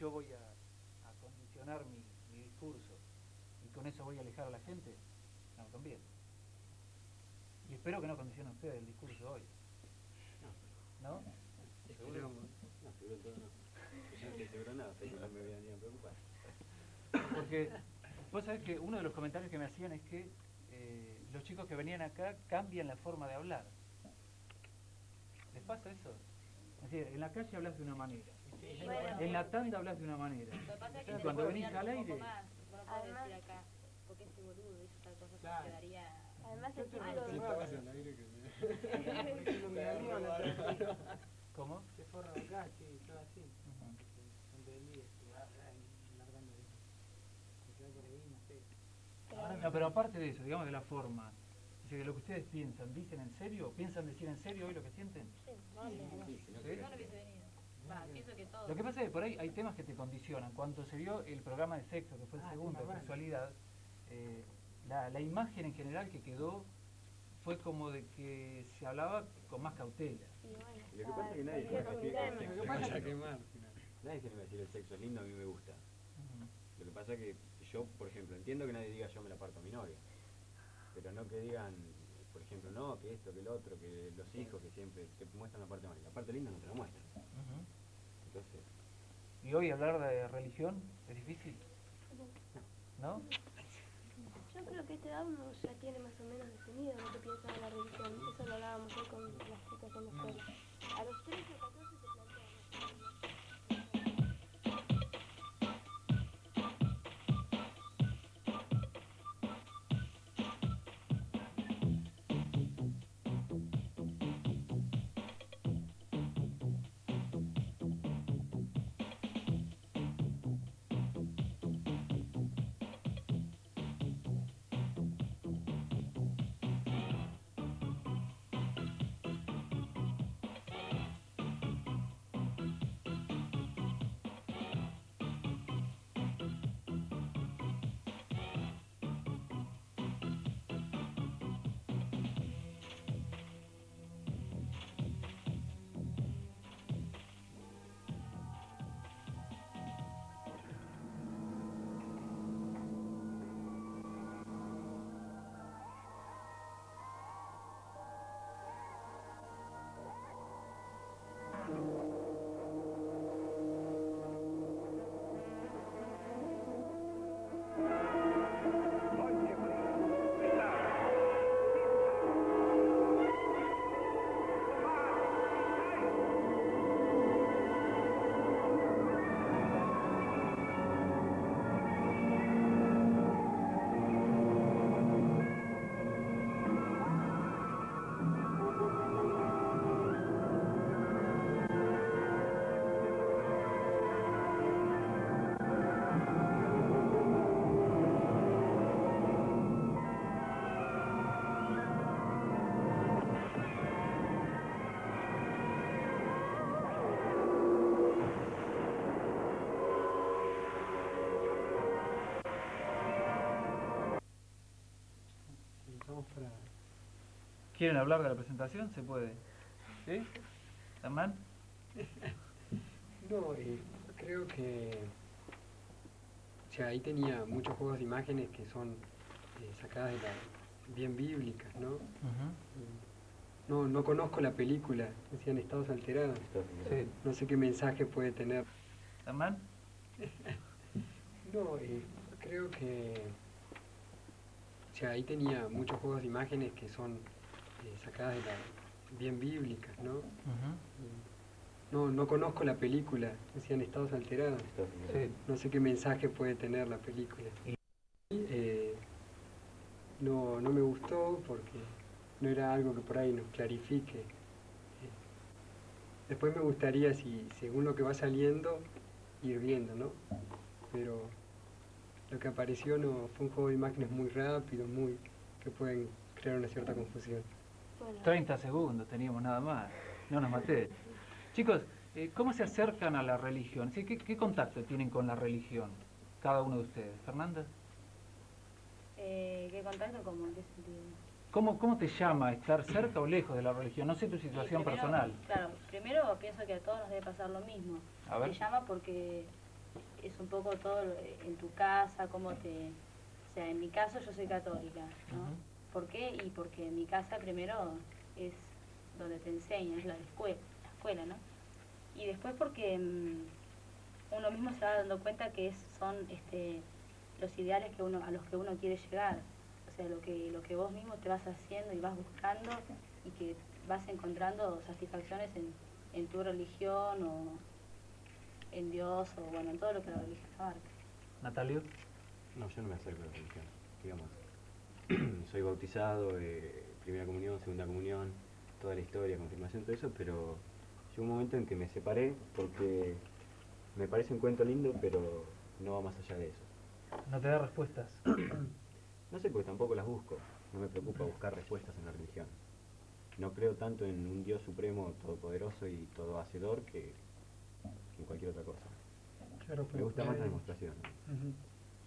yo voy a condicionar mi discurso y con eso voy a alejar a la gente, no me conviene. Y espero que no condicionen ustedes el discurso hoy. ¿No? ¿Seguro? No, seguro todo no. Yo no estoy seguro de nada, pero no me voy a venir a preocupar. Porque vos sabés que uno de los comentarios que me hacían es que los chicos que venían acá cambian la forma de hablar. ¿Les pasa eso? Es decir, en la calle hablas de una manera, bueno, en la tanda hablas de una manera. Lo que pasa es que cuando venís al aire... Bueno, puedes decir acá, porque este boludo hizo tal cosa, claro, quedaría... Además el título Si estabas en aire que ¿Cómo? se forra acá, sí, todo así. Entendí, largando eso. Se queda por ahí, no sé. No, pero aparte de eso, digamos de la forma, es decir, de lo que ustedes piensan, ¿dicen en serio? ¿Piensan decir en serio hoy lo que sienten? Sí, vale. ¿Sí? No lo hubiese venido. Pienso que todo. Lo que pasa es que por ahí hay temas que te condicionan. Cuando se vio el programa de sexo, que fue el segundo, de sexualidad, la imagen en general que quedó fue como de que se hablaba con más cautela. Y lo que pasa es que nadie se anima a decir el sexo. Nadie se anima a decir el sexo es lindo, a mí me gusta. Lo que pasa es que yo, por ejemplo, entiendo que nadie diga yo me la parto a mi novia. Pero no que digan, por ejemplo, no, que esto, que el otro, que los hijos, que siempre te muestran la parte mala. La parte linda no te la muestran. Entonces... ¿Y hoy hablar de religión es difícil? ¿No? Yo creo que esta edad uno ya tiene más o menos definido lo que piensa de la religión. Eso lo hablábamos hoy con las chicas en la escuela. A los 13 o 14 se plantean ¿Quieren hablar de la presentación? Se puede. ¿Sí? ¿Germán? No, creo que... O sea, ahí tenía muchos juegos de imágenes que son sacadas de bien bíblicas, ¿no? No conozco la película, decían Estados Alterados. Sí. No sé qué mensaje puede tener. ¿Germán? No, creo que... O sea, ahí tenía muchos juegos de imágenes que son sacadas de bien bíblicas, ¿no? No conozco la película, decían Estados Alterados. Sí. No sé qué mensaje puede tener la película. No me gustó porque no era algo que por ahí nos clarifique. Después me gustaría, si según lo que va saliendo, ir viendo, ¿no? Pero lo que apareció no fue un juego de imágenes muy rápido, que pueden crear una cierta confusión. 30 segundos teníamos nada más, no nos maté. Chicos, ¿cómo se acercan a la religión? ¿Qué contacto tienen con la religión cada uno de ustedes? ¿Fernanda? ¿Qué contacto? ¿Cómo? ¿En qué sentido? ¿Cómo te llama estar cerca o lejos de la religión? No sé tu situación primero, personal. Claro, primero pienso que a todos nos debe pasar lo mismo. A ver. Te llama porque es un poco todo en tu casa, cómo te... O sea, en mi caso yo soy católica, ¿no? ¿Por qué? Y porque en mi casa primero es donde te enseñan, es la escuela, ¿no? Y después porque uno mismo se va dando cuenta que son los ideales a los que uno quiere llegar. O sea, lo que vos mismo te vas haciendo y vas buscando y que vas encontrando satisfacciones en tu religión o en Dios o bueno, en todo lo que la religión abarca. Natalio. No, yo no me acerco a la religión, digamos. Soy bautizado, primera comunión, segunda comunión, toda la historia, confirmación, todo eso, pero llegó un momento en que me separé porque me parece un cuento lindo, pero no va más allá de eso. No te da respuestas. No sé, porque tampoco las busco. No me preocupa buscar respuestas en la religión. No creo tanto en un Dios supremo, todopoderoso y todo hacedor que en cualquier otra cosa. Claro, Me gusta más la demostración.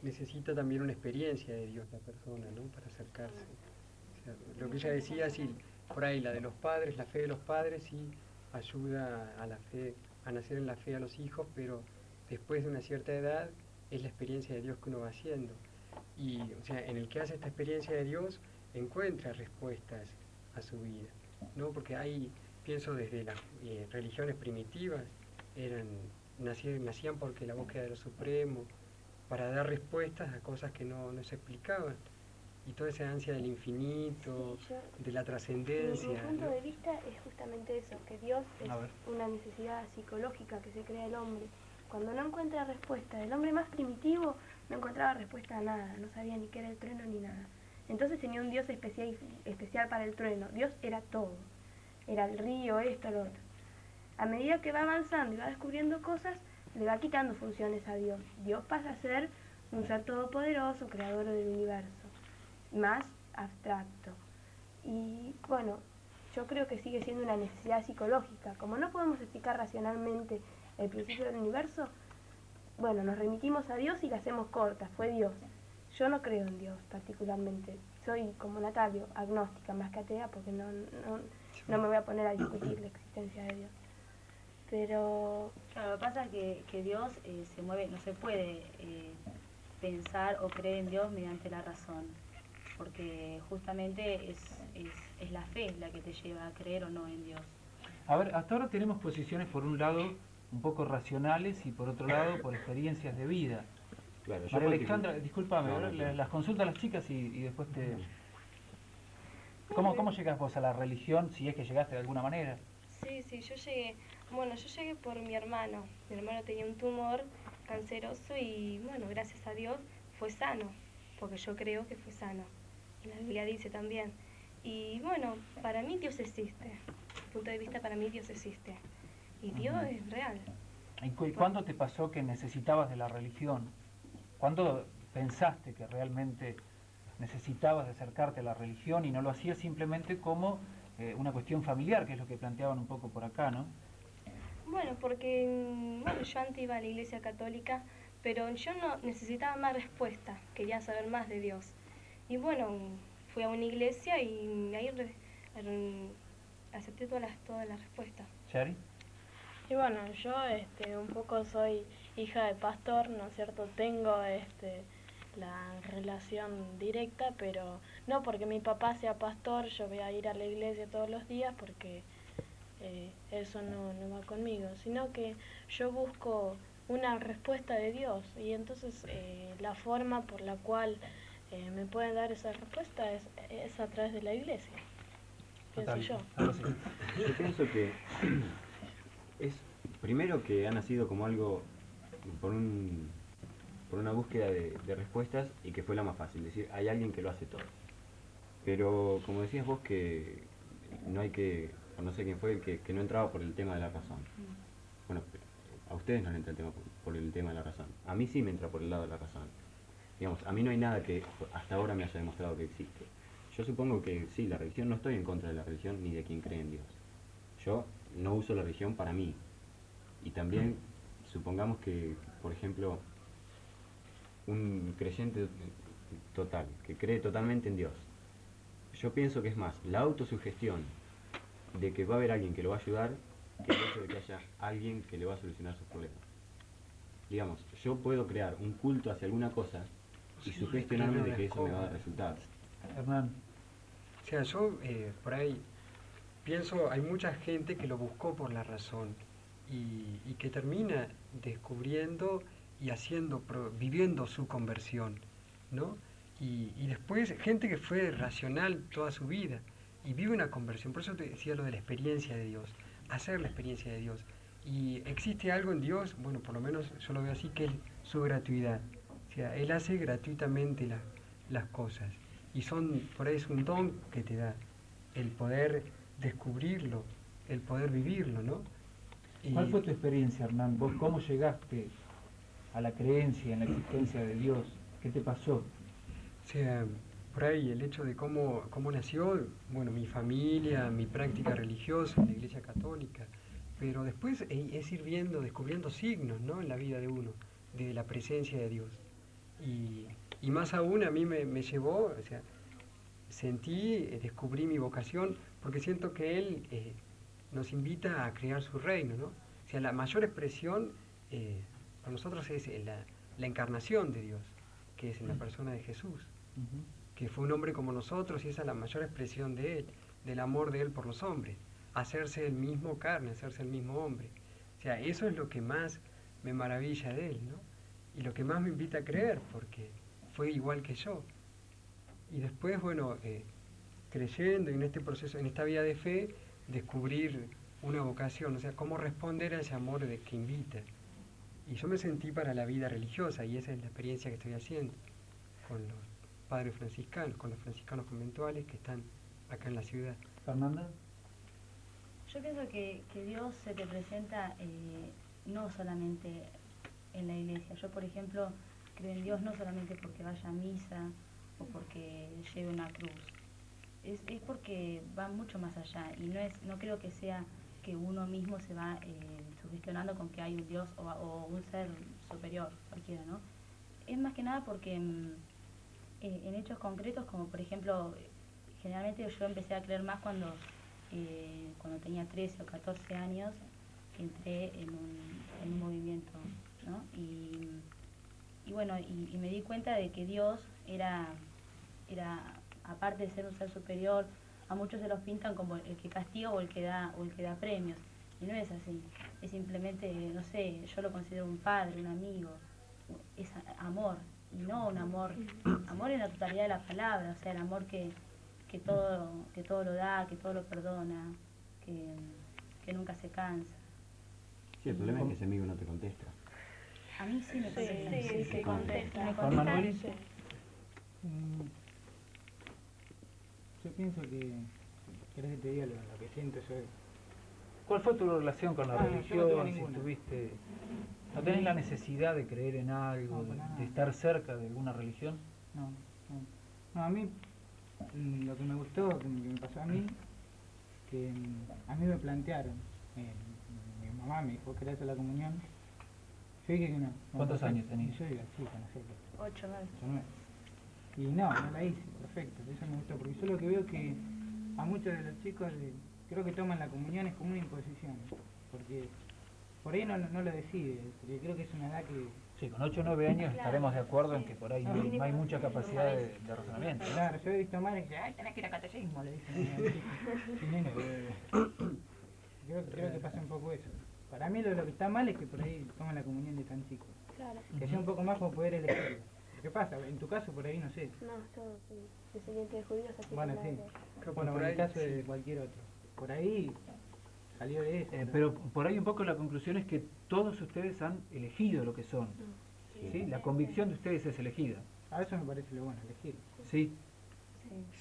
Necesita también una experiencia de Dios la persona, ¿no? Para acercarse. O sea, lo que ella decía, sí, por ahí la de los padres, la fe de los padres, sí ayuda a la fe, a nacer en la fe a los hijos, pero después de una cierta edad es la experiencia de Dios que uno va haciendo. Y, o sea, en el que hace esta experiencia de Dios, encuentra respuestas a su vida, ¿no? Porque hay, pienso desde las religiones primitivas, nacían porque la búsqueda de lo supremo, para dar respuestas a cosas que no se explicaban. Y toda esa ansia del infinito, sí, de la trascendencia. Mi punto de vista es justamente eso, que Dios es una necesidad psicológica que se crea el hombre. Cuando no encuentra respuesta, el hombre más primitivo no encontraba respuesta a nada, no sabía ni qué era el trueno ni nada. Entonces tenía un Dios especial para el trueno. Dios era todo, era el río, esto, lo otro. A medida que va avanzando y va descubriendo cosas, le va quitando funciones a Dios. Dios pasa a ser un ser todopoderoso, creador del universo, más abstracto. Y bueno, yo creo que sigue siendo una necesidad psicológica. Como no podemos explicar racionalmente el principio del universo, bueno, nos remitimos a Dios y la hacemos corta, fue Dios. Yo no creo en Dios particularmente. Soy, como Natalio, agnóstica más que atea, porque no me voy a poner a discutir la existencia de Dios. Pero... Claro, lo que pasa es que Dios se mueve, no se puede pensar o creer en Dios mediante la razón, porque justamente es la fe la que te lleva a creer o no en Dios. A ver, hasta ahora tenemos posiciones por un lado un poco racionales y por otro lado por experiencias de vida. Claro, María Alejandra, discúlpame, las consultas a las chicas y después te... ¿Cómo llegas vos a la religión, si es que llegaste de alguna manera? Sí, yo llegué por mi hermano. Mi hermano tenía un tumor canceroso y, bueno, gracias a Dios fue sano, porque yo creo que fue sano. Y la Biblia dice también. Y, bueno, para mí Dios existe. Desde mi punto de vista, para mí Dios existe. Y Dios es real. ¿Y cuándo te pasó que necesitabas de la religión? ¿Cuándo pensaste que realmente necesitabas de acercarte a la religión y no lo hacías simplemente como una cuestión familiar, que es lo que planteaban un poco por acá, ¿no? Bueno, porque yo antes iba a la iglesia católica, pero yo no necesitaba más respuesta, quería saber más de Dios. Y bueno, fui a una iglesia y ahí acepté todas las respuestas. ¿Shari? Y bueno, yo un poco soy hija de pastor, ¿no es cierto? Tengo la relación directa, pero no porque mi papá sea pastor, yo voy a ir a la iglesia todos los días porque eso no va conmigo, sino que yo busco una respuesta de Dios y entonces la forma por la cual me pueden dar esa respuesta es a través de la iglesia, pienso yo. Yo pienso que es primero que ha nacido como algo por una búsqueda de respuestas y que fue la más fácil, es decir, hay alguien que lo hace todo. Pero como decías vos que no hay que, o no sé quién fue el que no entraba por el tema de la razón. Bueno, a ustedes no les entra el tema por el tema de la razón. A mí sí me entra por el lado de la razón. Digamos, a mí no hay nada que hasta ahora me haya demostrado que existe. Yo supongo que sí, la religión, no estoy en contra de la religión ni de quien cree en Dios. Yo no uso la religión para mí. Y también, supongamos que, por ejemplo, un creyente total, que cree totalmente en Dios. Yo pienso que es más la autosugestión de que va a haber alguien que lo va a ayudar que el hecho de que haya alguien que le va a solucionar sus problemas. digamos, yo puedo crear un culto hacia alguna cosa y sugestionarme de que eso me va a dar resultados. Hernán. O sea, yo por ahí pienso, hay mucha gente que lo buscó por la razón y que termina descubriendo y viviendo su conversión, ¿no? Y después gente que fue racional toda su vida y vive una conversión. Por eso te decía lo de la experiencia de Dios, hacer la experiencia de Dios. Y existe algo en Dios, bueno, por lo menos yo lo veo así, que es su gratuidad. O sea, Él hace gratuitamente las cosas. Y por ahí es un don que te da, el poder descubrirlo, el poder vivirlo, ¿no? ¿Cuál fue tu experiencia, Hernán? ¿Vos cómo llegaste a la creencia en la existencia de Dios? ¿Qué te pasó? O sea, por ahí el hecho de cómo nació, bueno, mi familia, mi práctica religiosa en la Iglesia Católica, pero después es ir viendo, descubriendo signos, ¿no?, en la vida de uno, de la presencia de Dios. Y más aún a mí me llevó, o sea, descubrí mi vocación, porque siento que Él nos invita a crear su reino, ¿no? O sea, la mayor expresión para nosotros es la encarnación de Dios, que es en la persona de Jesús, que fue un hombre como nosotros, y esa es la mayor expresión de Él, del amor de Él por los hombres, hacerse el mismo carne, hacerse el mismo hombre. O sea, eso es lo que más me maravilla de Él, ¿no? Y lo que más me invita a creer, porque fue igual que yo. Y después, bueno, creyendo en este proceso, en esta vía de fe, descubrir una vocación, o sea, cómo responder a ese amor que invita. Y yo me sentí para la vida religiosa, y esa es la experiencia que estoy haciendo con los padres franciscanos, con los franciscanos conventuales que están acá en la ciudad. Fernanda. Yo pienso que Dios se te presenta no solamente en la iglesia. Yo, por ejemplo, creo en Dios no solamente porque vaya a misa o porque lleve una cruz. Es porque va mucho más allá, y no creo que sea que uno mismo se va sugestionando con que hay un Dios o un ser superior, cualquiera, ¿no? Es más que nada porque en hechos concretos, como por ejemplo, generalmente yo empecé a creer más cuando tenía 13 o 14 años, entré en un movimiento, ¿no? Y bueno, y me di cuenta de que Dios era aparte de ser un ser superior, a muchos se los pintan como el que castiga o el que da premios, y no es así. Es simplemente, no sé, yo lo considero un padre, un amigo, es amor, y no un amor en la totalidad de la palabra, o sea, el amor que todo lo da, que todo lo perdona, que nunca se cansa. Sí, el problema es que ese amigo no te contesta. A mí sí me contesta. Sí, contesta. Juan Manuel. Yo pienso que, ¿querés que te diga lo que siento yo? ¿Cuál fue tu relación con la religión? Yo no si ninguna. ¿No tenés la necesidad de creer en algo, de estar cerca de alguna religión? No, a mí lo que me gustó, que me pasó a mí, que a mí me plantearon, mi mamá me dijo que era eso la comunión. Yo dije que no. ¿Cuántos años tenías? Yo iba chico, no sé. 8, 9. Y no la hice, perfecto, eso me gustó, porque yo lo que veo que a muchos de los chicos creo que toman la comunión es como una imposición, porque por ahí no lo decide, porque creo que es una edad que... Sí, con 8 o 9 años estaremos de acuerdo en que por ahí no hay mucha capacidad de razonamiento. Claro, yo he visto madres que dicen, ay, tenés que ir a catecismo, le dicen. Sí, nene, creo que pasa un poco eso. Para mí lo que está mal es que por ahí toman la comunión de tan chicos. Claro. Que sea un poco más para poder elegirlo. ¿Qué pasa? En tu caso, por ahí, no sé. No, yo soy descendiente de judíos, así Bueno, que sí. nada Bueno, por en el ahí, caso sí. de cualquier otro. Por ahí salió de eso. Pero por ahí un poco la conclusión es que todos ustedes han elegido lo que son. ¿Sí? La convicción de ustedes es elegida. A eso me parece lo bueno, elegir. Sí,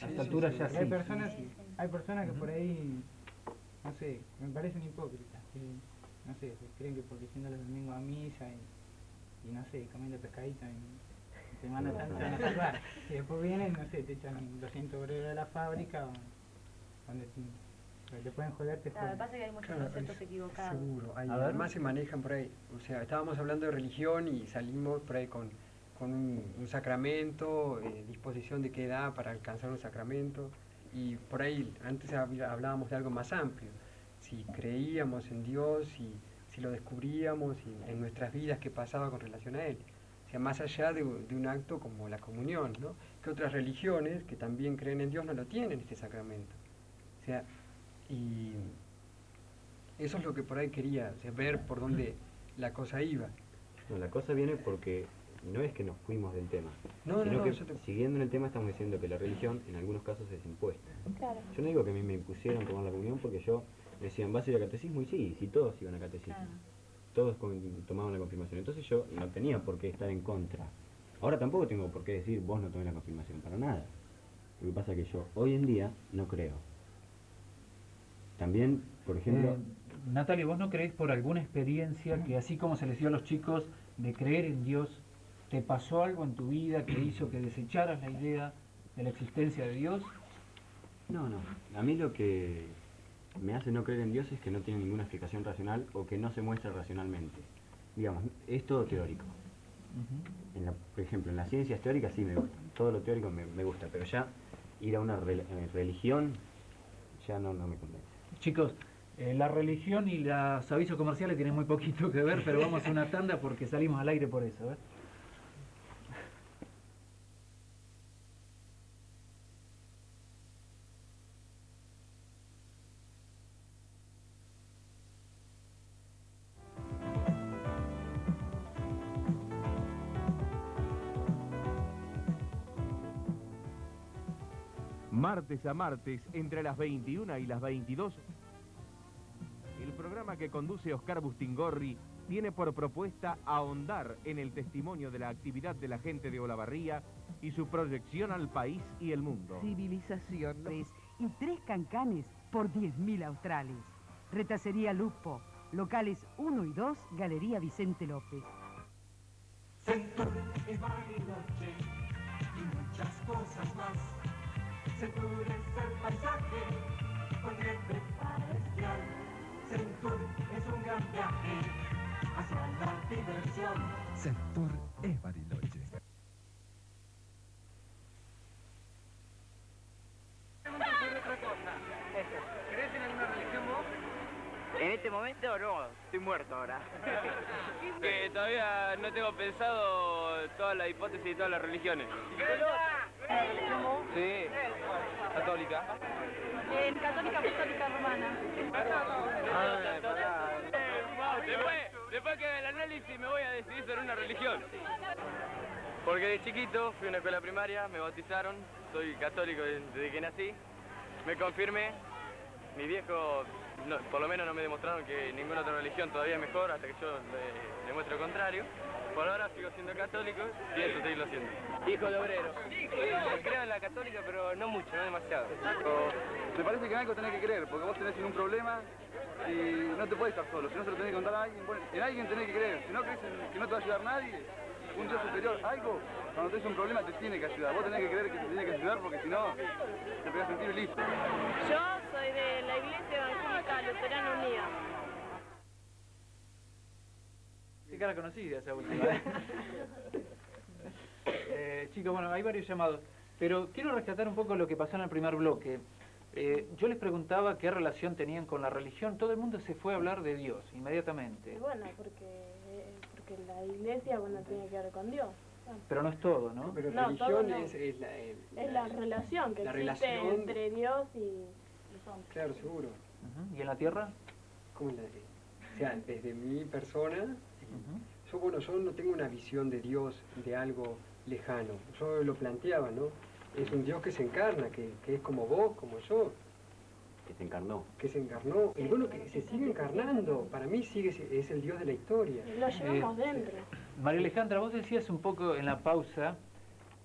a esta altura ya sí. Hay personas que por ahí, no sé, me parecen hipócritas. Que, no sé, creen que porque yendo los domingos a misa y no sé, comiendo pescadito en Semana Santa van a salvar. Y después vienen, no sé, te echan 200 obreros de la fábrica donde te pueden joder, te Claro, joden. pasa que hay muchos conceptos equivocados. Seguro, ver. además se manejan por ahí, o sea, estábamos hablando de religión y salimos por ahí con un sacramento, disposición de qué edad para alcanzar un sacramento, y por ahí antes hablábamos de algo más amplio, si creíamos en Dios, si lo descubríamos y en nuestras vidas qué pasaba con relación a él. O sea, más allá de un acto como la comunión, ¿no? Que otras religiones que también creen en Dios no lo tienen, este sacramento. O sea, y eso es lo que por ahí quería, o sea, ver por dónde la cosa iba. No, la cosa viene porque no es que nos fuimos del tema, sino que siguiendo en el tema estamos diciendo que la religión en algunos casos es impuesta. Claro. Yo no digo que a mí me impusieron tomar la comunión porque yo me decían, ¿vas a ir a catecismo? Y sí, todos iban a catecismo. Claro. Todos tomaban la confirmación. Entonces yo no tenía por qué estar en contra. Ahora tampoco tengo por qué decir, vos no tomés la confirmación, para nada. Lo que pasa es que yo hoy en día no creo. También, por ejemplo... Natalia, ¿vos no creés por alguna experiencia que así como se les dio a los chicos de creer en Dios, te pasó algo en tu vida que hizo que desecharas la idea de la existencia de Dios? No. A mí lo que me hace no creer en Dios es que no tiene ninguna explicación racional o que no se muestra racionalmente. Digamos, es todo teórico. Por ejemplo, en las ciencias teóricas sí me gusta. Todo lo teórico me gusta, pero ya ir a una religión ya no me convence. Chicos, la religión y los avisos comerciales tienen muy poquito que ver, pero vamos a una tanda porque salimos al aire por eso, ¿eh? Martes a martes, entre las 21 y las 22, el programa que conduce Oscar Bustingorri tiene por propuesta ahondar en el testimonio de la actividad de la gente de Olavarría y su proyección al país y el mundo. Civilizaciones y 3 cancanes por 10.000 australes. Retacería Lupo, locales 1 y 2, Galería Vicente López. Centur es Bariloche y muchas cosas más. Centur es el paisaje con nieve para esquiar. Centur es un gran viaje hacia la diversión. Centur es Bariloche. Otra cosa. ¿Crees en alguna religión vos? En este momento no, estoy muerto ahora. Que todavía no tengo pensado toda la hipótesis de todas las religiones. Sí, católica. Católica apostólica romana. Después que haga el análisis me voy a decidir sobre una religión. Porque de chiquito fui a una escuela primaria, me bautizaron, soy católico desde que nací. Me confirmé, mis viejos por lo menos no me demostraron que ninguna otra religión todavía es mejor hasta que yo demuestre lo contrario. Por ahora sigo siendo católico, pienso seguirlo siendo. Hijo de obrero. Creo en la católica, pero no mucho, no demasiado. Me parece que en algo tenés que creer, porque vos tenés un problema y no te puedes estar solo. Si no se lo tenés que contar a alguien, bueno, en alguien tenés que creer. Si no crees que no te va a ayudar nadie, un Dios superior, algo, cuando tenés un problema te tiene que ayudar. Vos tenés que creer que te tiene que ayudar porque si no, te pegás sentir y listo. Yo soy de la Iglesia Evangélica Luterana Unida. Qué cara conocida esa última. Chicos, bueno, hay varios llamados, pero quiero rescatar un poco lo que pasó en el primer bloque. Yo les preguntaba qué relación tenían con la religión. Todo el mundo se fue a hablar de Dios inmediatamente. Bueno, porque la iglesia, bueno, tiene que ver con Dios. Pero no es todo, ¿no? Pero no, religión no. Es la relación que la existe relación entre Dios y los hombres. Claro, seguro. ¿Y en la tierra? ¿Cómo en la tierra? O sea, desde mi persona, yo no tengo una visión de Dios, de algo lejano. Yo lo planteaba, ¿no? Es un Dios que se encarna, que es como vos, como yo. Que se encarnó. Que se encarnó. Y bueno, que se sigue encarnando. Para mí es el Dios de la historia. Lo llevamos dentro. María Alejandra, vos decías un poco en la pausa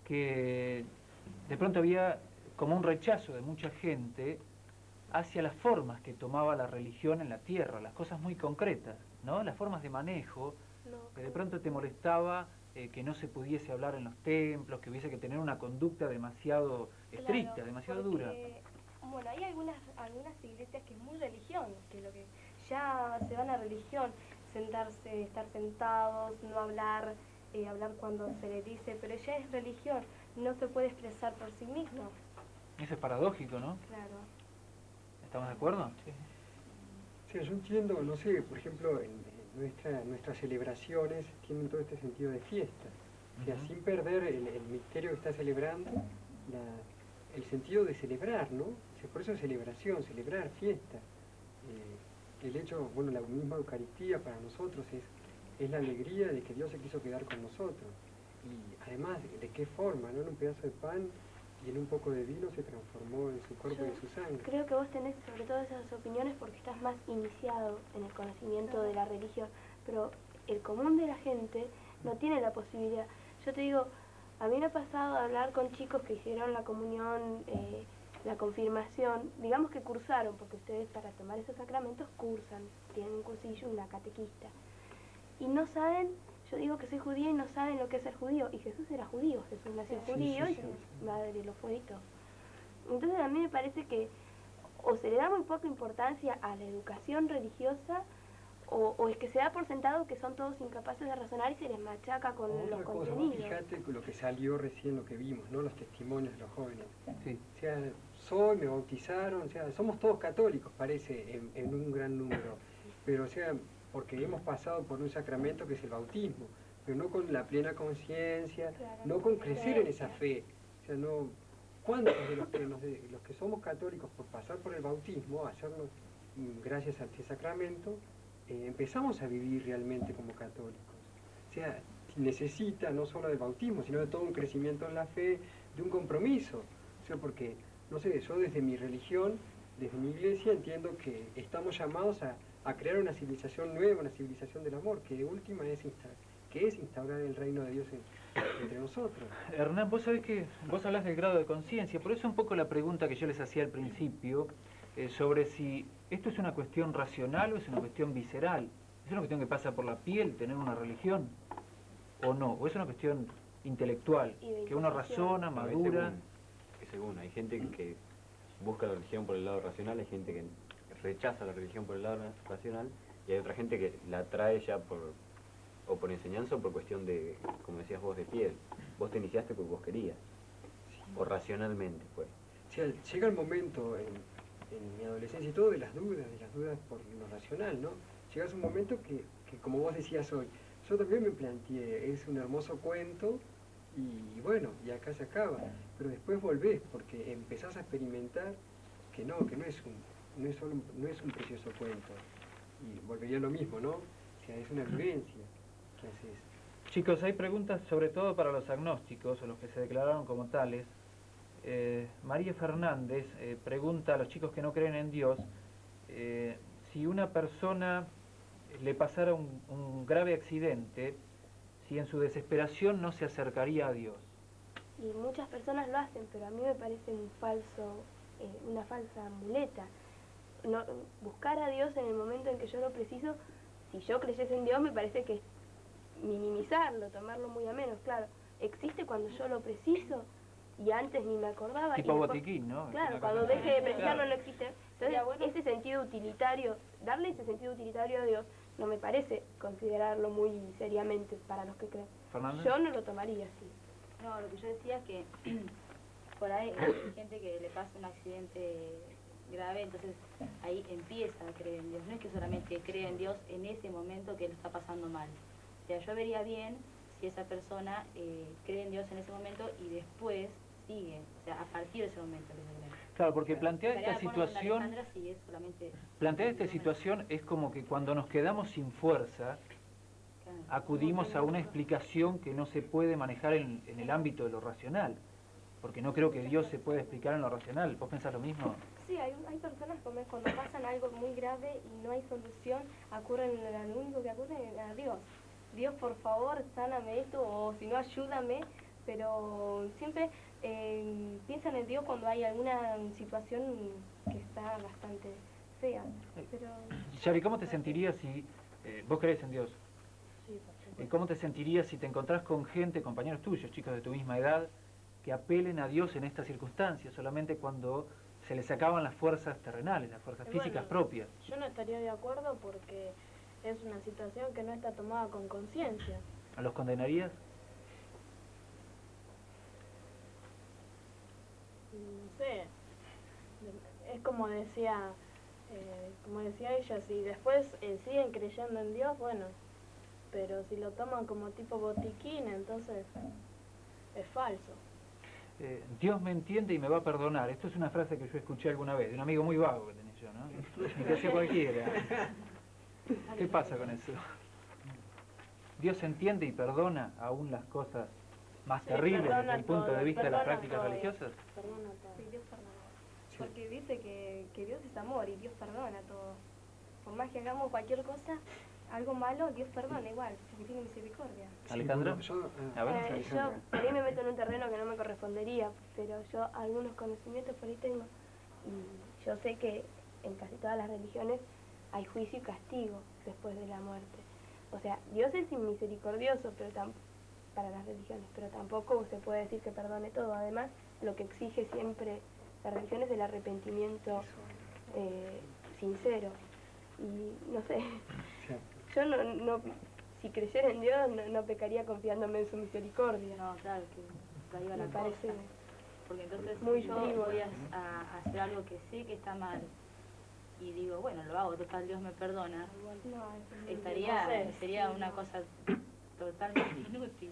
que de pronto había como un rechazo de mucha gente hacia las formas que tomaba la religión en la tierra, las cosas muy concretas, ¿no? Las formas de manejo, que de pronto te molestaba que no se pudiese hablar en los templos, que hubiese que tener una conducta demasiado estricta, demasiado dura. Bueno, hay algunas iglesias que es muy religión, que lo que ya se van a religión, sentarse, estar sentados, no hablar, hablar cuando se le dice, pero ya es religión, no se puede expresar por sí mismo. Eso es paradójico, ¿no? Claro. ¿Estamos de acuerdo? Sí, yo entiendo, no sé, por ejemplo, en nuestras celebraciones tienen todo este sentido de fiesta. O sea, sin perder el misterio que está celebrando, el sentido de celebrar, ¿no? O sea, por eso es celebración, celebrar, fiesta. El hecho, bueno, la misma Eucaristía para nosotros es la alegría de que Dios se quiso quedar con nosotros. Y además, ¿de qué forma? ¿No? En un pedazo de pan y en un poco de vino se transformó en su cuerpo y en su sangre. Creo que vos tenés sobre todo esas opiniones porque estás más iniciado en el conocimiento de la religión, pero el común de la gente no tiene la posibilidad. Yo te digo, a mí me ha pasado hablar con chicos que hicieron la comunión, la confirmación, digamos que cursaron, porque ustedes para tomar esos sacramentos cursan, tienen un cursillo, una catequista, y no saben. Yo digo que soy judía y no saben lo que es ser judío. Y Jesús era judío, Jesús nació judío y su madre lo fue y todo. Entonces a mí me parece que o se le da muy poca importancia a la educación religiosa o es que se da por sentado que son todos incapaces de razonar y se les machaca con los contenidos. Fíjate lo que salió recién, lo que vimos, ¿no? Los testimonios de los jóvenes. Sí. O sea, me bautizaron, o sea, somos todos católicos, parece, en un gran número. Pero, o sea, porque hemos pasado por un sacramento que es el bautismo, pero no con la plena conciencia, no con crecer en esa fe. O sea, no, ¿cuántos de los que somos católicos por pasar por el bautismo, hacernos, gracias a este sacramento, empezamos a vivir realmente como católicos? O sea, necesita no solo del bautismo, sino de todo un crecimiento en la fe, de un compromiso. O sea, porque, no sé, yo desde mi religión, desde mi iglesia, entiendo que estamos llamados a crear una civilización nueva, una civilización del amor, que de última es instaurar el reino de Dios entre nosotros. Hernán, vos sabés que vos hablas del grado de conciencia, por eso un poco la pregunta que yo les hacía al principio, sobre si esto es una cuestión racional o es una cuestión visceral. ¿Es una cuestión que pasa por la piel, tener una religión, o no? ¿O es una cuestión intelectual, que uno razona, madura? Según, hay gente que busca la religión por el lado racional, hay gente que rechaza la religión por el lado racional y hay otra gente que la trae ya por enseñanza o por cuestión de, como decías vos, de piel. Vos te iniciaste porque vos querías, o racionalmente, pues. O sea, llega el momento en mi adolescencia y todo de las dudas por lo racional, ¿no? Llegas a un momento que como vos decías hoy, yo también me planteé, es un hermoso cuento y bueno, y acá se acaba, pero después volvés porque empezás a experimentar que no es un precioso cuento. Y volvería a lo mismo, ¿no? O sea, es una vivencia que haces. Chicos, hay preguntas sobre todo para los agnósticos, o los que se declararon como tales. María Fernández pregunta a los chicos que no creen en Dios, si una persona le pasara un grave accidente, si en su desesperación no se acercaría a Dios. Y muchas personas lo hacen, pero a mí me parece una falsa muleta. No, buscar a Dios en el momento en que yo lo preciso, si yo creyese en Dios me parece que es minimizarlo, tomarlo muy a menos, claro. Existe cuando yo lo preciso y antes ni me acordaba. Tipo botiquín, ¿no? Claro, cuando deje de precisarlo no existe. Entonces, ese sentido utilitario, darle ese sentido utilitario a Dios, no me parece considerarlo muy seriamente para los que creen. ¿Fernández? Yo no lo tomaría así. No, lo que yo decía es que por ahí hay gente que le pasa un accidente grave, entonces ahí empieza a creer en Dios. No es que solamente cree en Dios en ese momento que lo está pasando mal. O sea, yo vería bien si esa persona cree en Dios en ese momento y después sigue, o sea, a partir de ese momento que se cree. Claro, porque plantear esta situación, sí, es solamente... plantear esta situación es como que cuando nos quedamos sin fuerza, acudimos a una explicación que no se puede manejar en el ámbito de lo racional, porque no creo que Dios se pueda explicar en lo racional. ¿Vos pensás lo mismo? Sí, hay personas que cuando pasan algo muy grave y no hay solución, lo único que acuden es a Dios. Dios, por favor, sáname esto, o si no, ayúdame, pero siempre piensan en Dios cuando hay alguna situación que está bastante fea. Pero... Yari, ¿cómo te sentirías si vos crees en Dios? Sí, por supuesto. ¿Cómo te sentirías si te encontrás con gente, compañeros tuyos, chicos de tu misma edad, que apelen a Dios en estas circunstancias, solamente cuando se les acaban las fuerzas terrenales, las fuerzas físicas propias? Yo no estaría de acuerdo porque es una situación que no está tomada con conciencia. ¿A los condenarías? No sé, es como decía como decía ella, si después siguen creyendo en Dios, bueno, pero si lo toman como tipo botiquín, entonces es falso. Dios me entiende y me va a perdonar. Esto es una frase que yo escuché alguna vez, de un amigo muy vago que tenía yo, ¿no? Y que hacía cualquiera. ¿Qué pasa con eso? Dios entiende y perdona aún las cosas más terribles desde el punto de vista de las prácticas religiosas. Perdona todo. Sí, Dios perdona. Porque dice que Dios es amor y Dios perdona todo. Por más que hagamos cualquier cosa, algo malo, Dios perdona igual, porque tiene misericordia. ¿Alejandra? Yo por ahí me meto en un terreno que no me correspondería, pero yo algunos conocimientos por ahí tengo. Y yo sé que en casi todas las religiones hay juicio y castigo después de la muerte. O sea, Dios es misericordioso para las religiones, pero tampoco se puede decir que perdone todo. Además, lo que exige siempre la religión es el arrepentimiento sincero. Y no sé, yo no si creyera en Dios no pecaría confiándome en su misericordia. No, claro, que ahí va la Me parece cosa. Porque entonces muy yo frívolo. voy a hacer algo que sé que está mal y digo, bueno, lo hago, total, Dios me perdona. Sería una cosa totalmente inútil.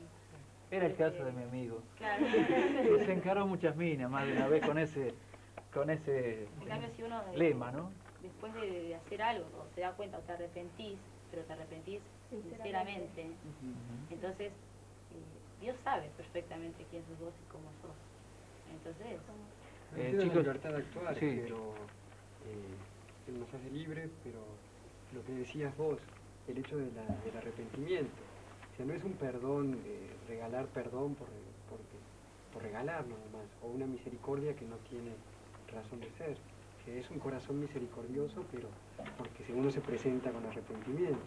Era el caso de mi amigo. Claro. Que se encaró muchas minas más de una vez con ese En cambio, si uno lema, ¿no? después de hacer algo, o se da cuenta o te arrepentís, pero te arrepentís sinceramente, entonces Dios sabe perfectamente quién sos vos y cómo sos. Entonces, Tiene chicos, la libertad de actuar, sí. pero Él nos hace libres, pero lo que decías vos, el hecho del arrepentimiento, o sea, no es un perdón, regalar perdón por regalar nada más, o una misericordia que no tiene razón de ser, que es un corazón misericordioso, pero porque uno se presenta con arrepentimiento.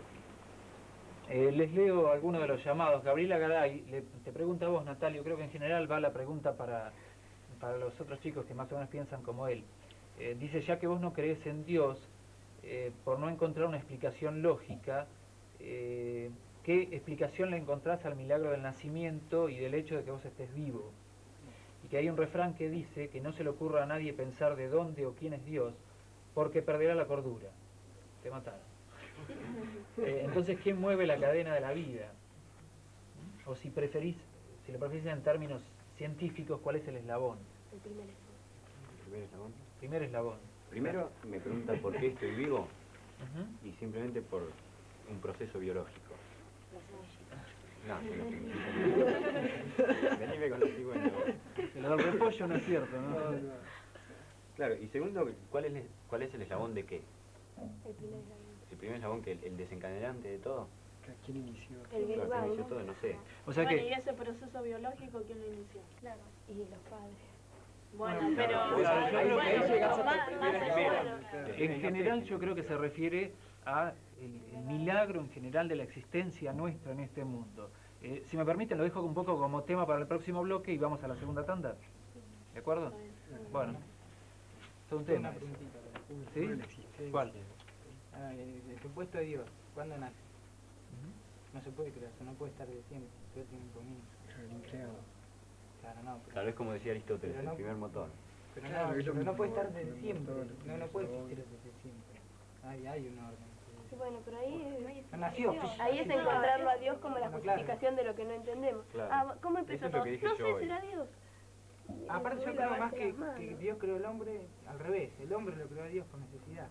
Les leo algunos de los llamados. Gabriela Garay te pregunta a vos, Natalio, creo que en general va la pregunta para los otros chicos que más o menos piensan como él. Dice, ya que vos no crees en Dios, por no encontrar una explicación lógica, ¿qué explicación le encontrás al milagro del nacimiento y del hecho de que vos estés vivo? Y que hay un refrán que dice que no se le ocurra a nadie pensar de dónde o quién es Dios, porque perderá la cordura. Te mataron. Entonces, ¿quién mueve la cadena de la vida? O si lo preferís en términos científicos, ¿cuál es el eslabón? El primer eslabón. Primer eslabón. Primero me pregunta por qué estoy vivo y simplemente por un proceso biológico. No, venime con los cigüeños. Lo del repollo no es cierto, ¿no? Claro, y segundo, ¿cuál es el eslabón de qué? El primer eslabón. El primer eslabón, que el desencadenante de todo. ¿Quién inició? El Big Bang, ¿Quién inició ¿no? todo? No sé. O sea Bueno, y ese proceso biológico, ¿quién lo inició? Claro, y los padres. Bueno, pero en general yo creo que se refiere a el milagro en general de la existencia nuestra en este mundo. Si me permiten, lo dejo un poco como tema para el próximo bloque y vamos a la segunda tanda. ¿De acuerdo? Bueno, es un tema. ¿Sí? ¿Cuál? El supuesto de Dios, ¿cuándo nace? No se puede crear, no puede estar de siempre, todo tiene un comienzo. Claro, no. Tal vez como decía Aristóteles, pero no, el primer motor. Pero no puede estar desde siempre, no puede existir desde siempre. Hay un orden. Sí, bueno, pero ahí no nació. Ahí es encontrarlo a Dios como la justificación de lo que no entendemos. Claro. ¿Cómo empezó todo? No sé, será Dios. Aparte yo creo más que Dios creó al hombre al revés, el hombre lo creó a Dios por necesidad.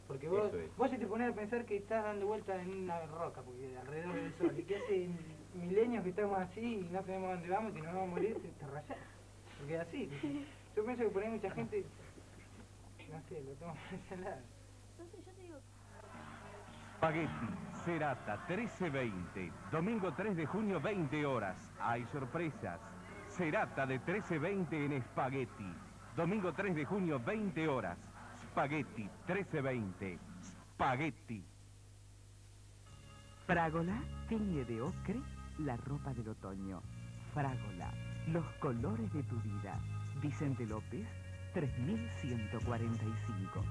Porque vos si te pones a pensar que estás dando vueltas en una roca, porque alrededor del sol, y que hace milenios que estamos así y no sabemos dónde vamos y que nos vamos a morir, te rayás. Porque es así. Yo pienso que por ahí mucha gente, no sé, lo toma por ese lado. No sé, yo te digo... Spaghetti, Cerata, 13:20. Domingo 3 de junio, 20 horas. Hay sorpresas. Cerata de 13:20 en Spaghetti. Domingo 3 de junio, 20 horas. Spaghetti, 13:20. Spaghetti. Frágola tiñe de ocre la ropa del otoño. Frágola, los colores de tu vida. Vicente López, 3145.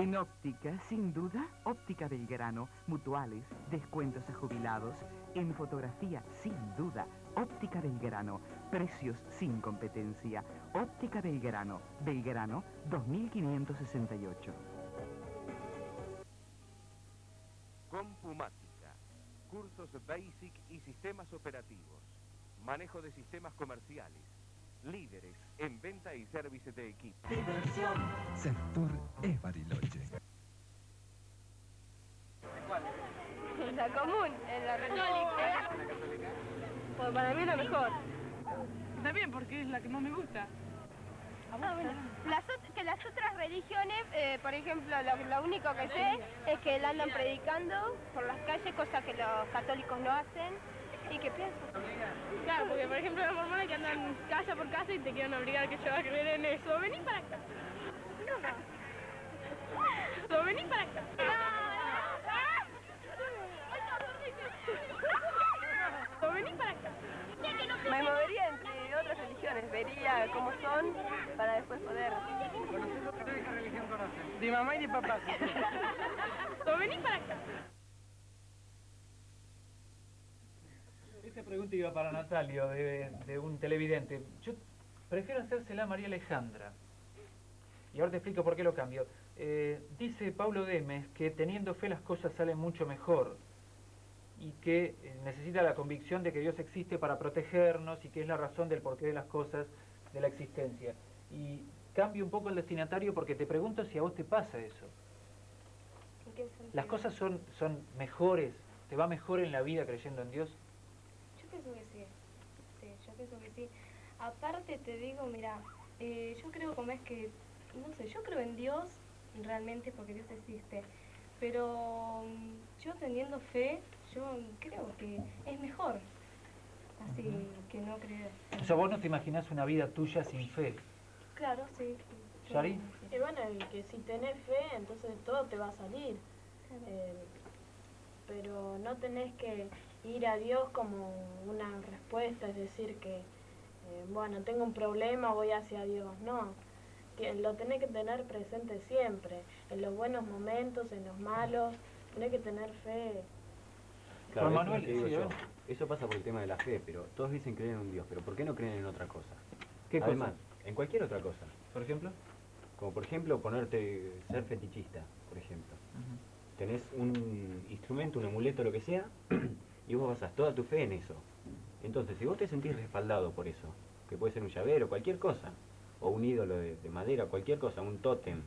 En óptica, sin duda, Óptica Belgrano, mutuales, descuentos a jubilados. En fotografía, sin duda, Óptica Belgrano, precios sin competencia. Óptica Belgrano, Belgrano 2568. Compumática, cursos basic y sistemas operativos, manejo de sistemas comerciales, líderes en venta y servicio de equipo. Diversión. Sector es Bariloche. En la común, en la católica. Pues para mí es la mejor. Está bien, porque es la que más me gusta. Bueno, que las otras religiones, por ejemplo, lo único que sé es que la andan predicando por las calles, cosa que los católicos no hacen. ¿Y qué piensas? Claro, porque por ejemplo los mormones que andan casa por casa y te quieren obligar que yo a creer en eso. Vení para acá. No. Vení para acá. No. Vení para acá. Me movería entre otras religiones, vería cómo son para después poder... ¿Qué religión conocen? De mamá y de papá. No, vení para acá. Esta pregunta iba para Natalio, de un televidente. Yo prefiero hacérsela a María Alejandra. Y ahora te explico por qué lo cambio. Dice Pablo Demes que teniendo fe las cosas salen mucho mejor y que necesita la convicción de que Dios existe para protegernos y que es la razón del porqué de las cosas, de la existencia. Y cambio un poco el destinatario porque te pregunto si a vos te pasa eso. ¿En qué sentido? ¿Las cosas son mejores? ¿Te va mejor en la vida creyendo en Dios? Yo pienso que sí. Sí, yo pienso que sí. Aparte te digo, mira, yo creo como es que, no sé, yo creo en Dios realmente porque Dios existe. Pero yo teniendo fe, yo creo que es mejor así que no creer. O sea, vos no te imaginás una vida tuya sin fe. Claro, sí. ¿Yari? Y bueno, el que si tenés fe, entonces todo te va a salir. Pero no tenés que ir a Dios como una respuesta, es decir que, bueno, tengo un problema, voy hacia Dios. No, lo tenés que tener presente siempre, en los buenos momentos, en los malos, tenés que tener fe. Claro, Juan eso Manuel, es lo que digo sí, yo. a ver. Eso pasa por el tema de la fe, pero todos dicen creer en un Dios, pero ¿por qué no creen en otra cosa? ¿Qué cosa? Además, en cualquier otra cosa. ¿Por ejemplo? Como por ejemplo ser fetichista, por ejemplo. Tenés un instrumento, un amuleto, lo que sea, y vos basás toda tu fe en eso. Entonces, si vos te sentís respaldado por eso, que puede ser un llavero, cualquier cosa, o un ídolo de madera, cualquier cosa, un tótem,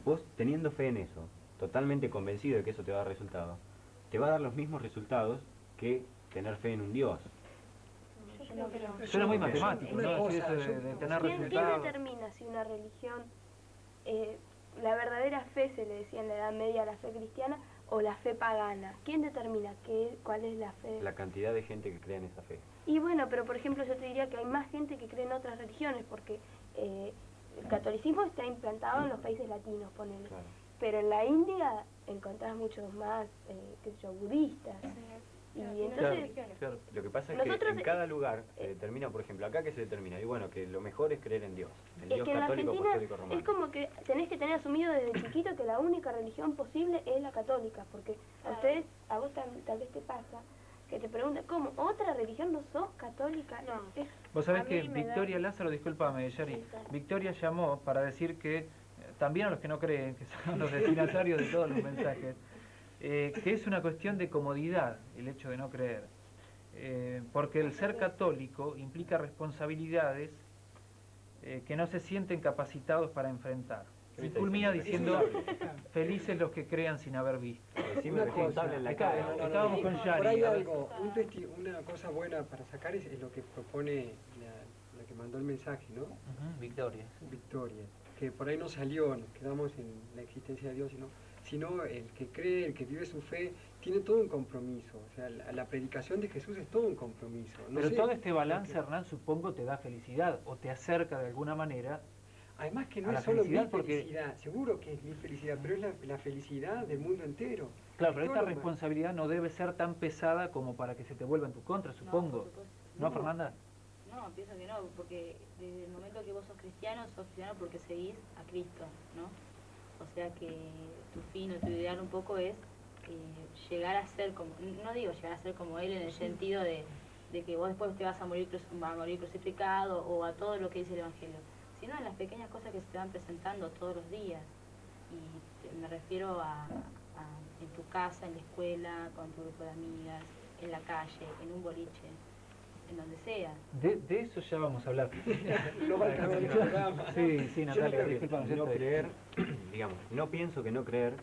vos teniendo fe en eso, totalmente convencido de que eso te va a dar resultado, te va a dar los mismos resultados que tener fe en un Dios. Suena muy matemático, Una ¿no? cosa, Así eso de tener ¿Quién resultados. determina si una religión, la verdadera fe se le decía en la Edad Media, la fe cristiana, o la fe pagana? ¿Quién determina cuál es la fe? La cantidad de gente que cree en esa fe. Y bueno, pero por ejemplo yo te diría que hay más gente que cree en otras religiones, porque el catolicismo está implantado en los países latinos, ponele. Claro. Pero en la India encontrás muchos más, qué sé yo, budistas. Y entonces, Claro. Lo que pasa es Nosotros, que en cada lugar se determina, por ejemplo, acá que se determina, y bueno, que lo mejor es creer en Dios, el es Dios que en la católico, Argentina apostólico, romano. es como que tenés que tener asumido desde chiquito que la única religión posible es la católica, porque a vos tal vez te pasa que te preguntan, ¿cómo? ¿Otra religión no sos católica? No. Vos sabés que Victoria Lázaro, discúlpame, Yari, Victoria llamó para decir que también a los que no creen, que son los destinatarios de todos los mensajes, que es una cuestión de comodidad el hecho de no creer. Porque el ser católico implica responsabilidades que no se sienten capacitados para enfrentar. Y culmina diciendo, felices los que crean sin haber visto. Decime responsable en la cara. Estábamos con Yari. Por ahí a ver. algo, una cosa buena para sacar es lo que propone la que mandó el mensaje, ¿no? Victoria. Victoria. Que por ahí no salió, nos quedamos en la existencia de Dios, sino el que cree, el que vive su fe, tiene todo un compromiso. O sea, la predicación de Jesús es todo un compromiso. No Pero sé, todo este balance, Hernán, supongo te da felicidad o te acerca de alguna manera. Además que a no la es solo mi felicidad, porque- felicidad, seguro que es mi felicidad, pero es la felicidad del mundo entero. Claro, pero Todo esta lo responsabilidad no debe ser tan pesada como para que se te vuelva en tu contra, supongo. ¿No, Fernanda? No, pienso que no, porque desde el momento que vos sos cristiano porque seguís a Cristo, ¿no? O sea que tu fin o tu ideal un poco es llegar a ser como, no digo llegar a ser como Él en el sentido de que vos después te vas a morir crucificado o a todo lo que dice el Evangelio, sino en las pequeñas cosas que se te van presentando todos los días. Y me refiero a en tu casa, en la escuela, con tu grupo de amigas, en la calle, en un boliche, en donde sea. De eso ya vamos a hablar. Sí, Natalia, disculpame. No creer, digamos, no pienso que no creer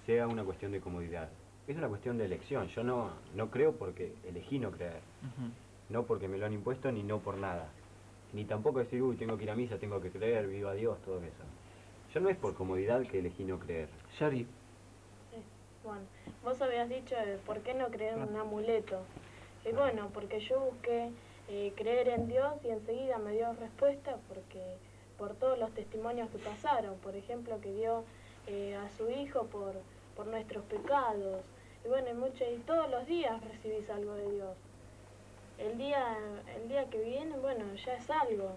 sea una cuestión de comodidad. Es una cuestión de elección. Yo no creo porque elegí no creer. No porque me lo han impuesto ni no por nada. Ni tampoco decir, uy, tengo que ir a misa, tengo que creer, viva Dios, todo eso. Yo no es por comodidad que elegí no creer. Yari. Bueno, vos habías dicho por qué no creer en un amuleto. Y bueno, porque yo busqué creer en Dios y enseguida me dio respuesta porque por todos los testimonios que pasaron. Por ejemplo, que dio a su hijo por nuestros pecados. Y bueno, y todos los días recibís algo de Dios. El día que viene, bueno, ya es algo.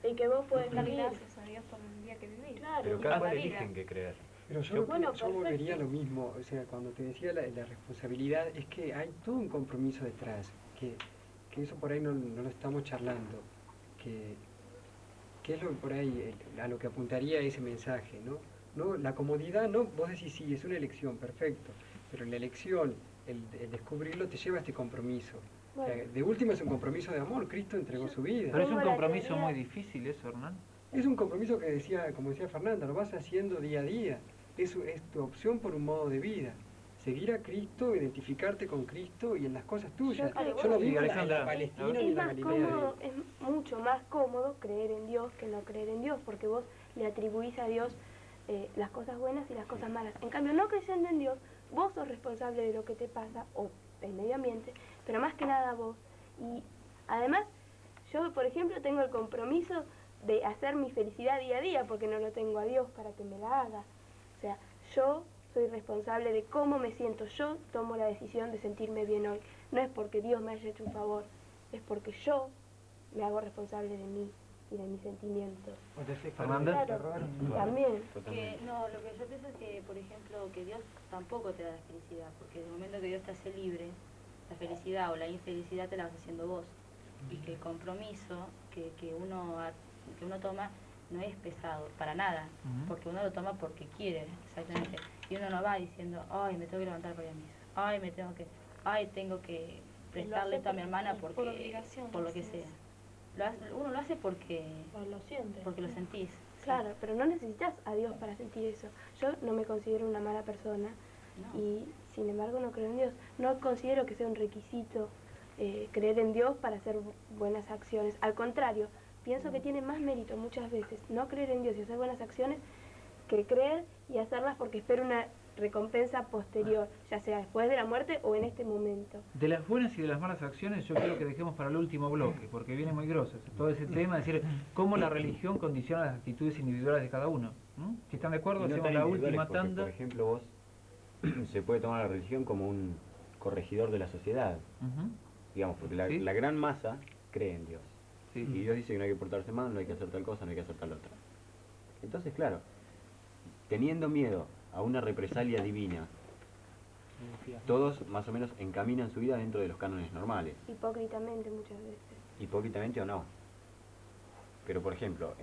Y que vos podés Darle vivir. gracias a Dios por el día que vivís. Claro, Pero cada cual elige en qué creer. Pero yo volvería a lo mismo, o sea, cuando te decía la responsabilidad, es que hay todo un compromiso detrás, que eso por ahí no lo estamos charlando, que es lo que por ahí, a lo que apuntaría ese mensaje, ¿no? No, la comodidad, no, vos decís sí, es una elección, perfecto, pero la elección, el descubrirlo te lleva a este compromiso. Bueno. O sea, de última es un compromiso de amor, Cristo entregó su vida. Pero es un compromiso muy difícil eso, Hernán. Es un compromiso que como decía Fernanda, lo vas haciendo día a día. Es tu opción por un modo de vida. Seguir a Cristo, identificarte con Cristo y en las cosas tuyas. Yo no vivo en la Palestina ni en la Galilea. Es mucho más cómodo creer en Dios que no creer en Dios, porque vos le atribuís a Dios las cosas buenas y las cosas malas. En cambio, no creyendo en Dios, vos sos responsable de lo que te pasa, o del medio ambiente, pero más que nada vos. Y además, yo, por ejemplo, tengo el compromiso de hacer mi felicidad día a día, porque no lo tengo a Dios para que me la haga. O sea, yo soy responsable de cómo me siento. Yo tomo la decisión de sentirme bien hoy. No es porque Dios me haya hecho un favor, es porque yo me hago responsable de mí y de mis sentimientos. Fernanda. Claro, también. No, lo que yo pienso es que, por ejemplo, que Dios tampoco te da la felicidad, porque el momento que Dios te hace libre, la felicidad o la infelicidad te la vas haciendo vos. Y que el compromiso que uno toma no es pesado, para nada, porque uno lo toma porque quiere, exactamente. Y uno no va diciendo, ay, me tengo que levantar para ir a misa, ay, tengo que prestarle esto a mi hermana porque, por lo que sea. Uno lo hace porque lo siente. Porque lo sentís. Claro, pero no necesitas a Dios para sentir eso. Yo no me considero una mala persona y sin embargo no creo en Dios. No considero que sea un requisito creer en Dios para hacer buenas acciones. Al contrario, pienso que tiene más mérito muchas veces no creer en Dios y hacer buenas acciones que creer y hacerlas porque espero una recompensa posterior, ya sea después de la muerte o en este momento. De las buenas y de las malas acciones yo creo que dejemos para el último bloque, porque viene muy grosso todo ese tema, es decir, cómo la religión condiciona las actitudes individuales de cada uno. Si están de acuerdo, hacemos la última tanda. Por ejemplo, vos se puede tomar la religión como un corregidor de la sociedad, digamos, porque la gran masa cree en Dios. Y Dios dice que no hay que portarse mal, no hay que hacer tal cosa, no hay que hacer tal otra. Entonces, claro, teniendo miedo a una represalia divina, todos más o menos encaminan su vida dentro de los cánones normales. Hipócritamente muchas veces. Hipócritamente o no. Pero por ejemplo,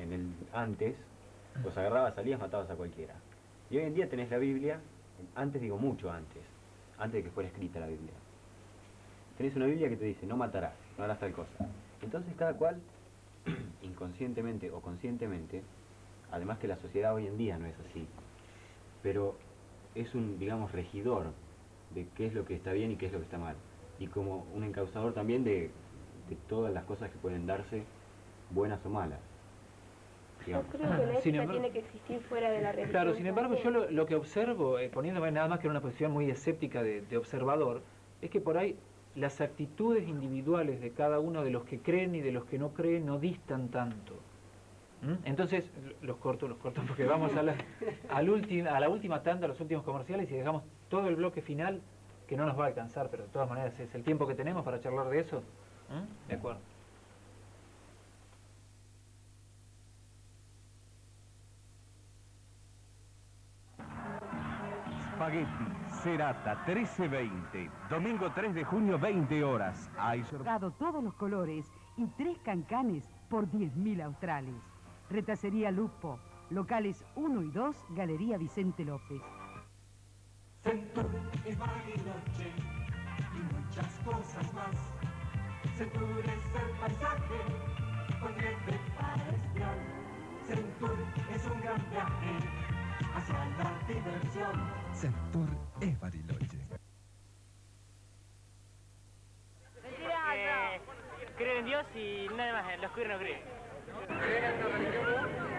antes, vos agarrabas, salías, matabas a cualquiera. Y hoy en día tenés la Biblia, antes digo mucho antes de que fuera escrita la Biblia. Tenés una Biblia que te dice, no matarás, no harás tal cosa. Entonces cada cual, inconscientemente o conscientemente, además que la sociedad hoy en día no es así, pero es un, digamos, regidor de qué es lo que está bien y qué es lo que está mal. Y como un encausador también de todas las cosas que pueden darse, buenas o malas. Digamos. Yo creo que la ética tiene que existir fuera de la religión. Claro, sin embargo, yo lo que observo, poniéndome nada más que en una posición muy escéptica de observador, es que por ahí las actitudes individuales de cada uno de los que creen y de los que no creen no distan tanto. Entonces, los corto porque vamos a la última tanda, a los últimos comerciales y dejamos todo el bloque final que no nos va a alcanzar, pero de todas maneras es el tiempo que tenemos para charlar de eso. De acuerdo. Spaghetti, Cerata, 13:20. Domingo 3 de junio, 20 horas. Hay Dado todos los colores y 3 cancanes por 10.000 australes. Retacería Lupo, locales 1 y 2, Galería Vicente López. Centur es Bariloche y muchas cosas más. Centur es el paisaje con nieve para esquiar. Centur es un gran viaje hacia la diversión. Centur es Bariloche. Creo en Dios y nada más, los queer no creen. ¿Creen en una religión